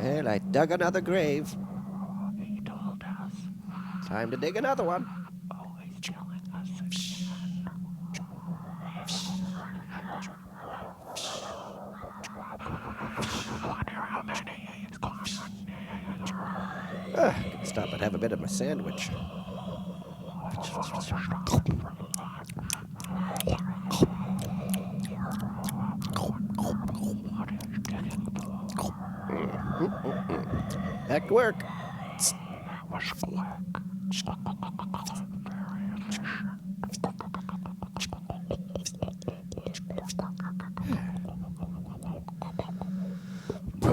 Well, I dug another grave. He told us. Time to dig another one. Always telling us I wonder how many he's going Can stop and have a bit of my sandwich. Back to work. Who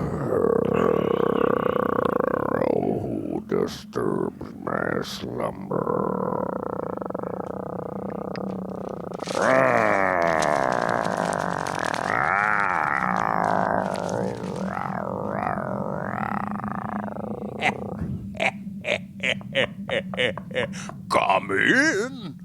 disturbs my slumber? Come in.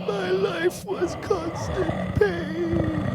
My life was constant pain.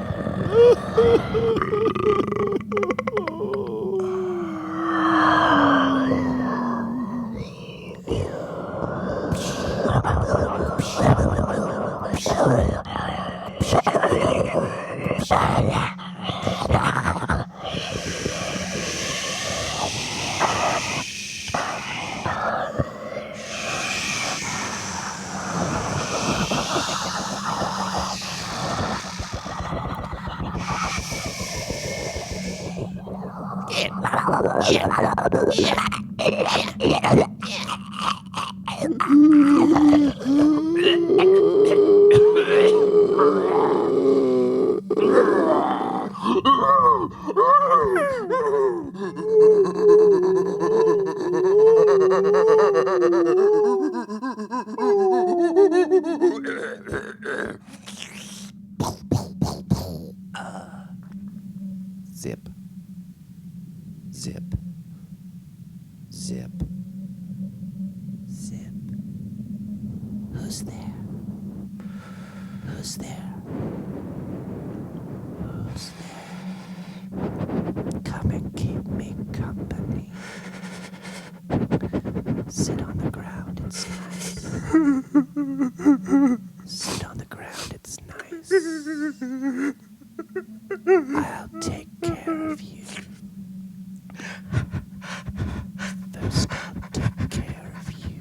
Zip. Zip. Zip. Zip. Who's there? Who's there? Who's there? Come and keep me company. Sit on the ground, it's nice. Sit on the ground, it's nice. I'll take care of you. First I'll take care of you.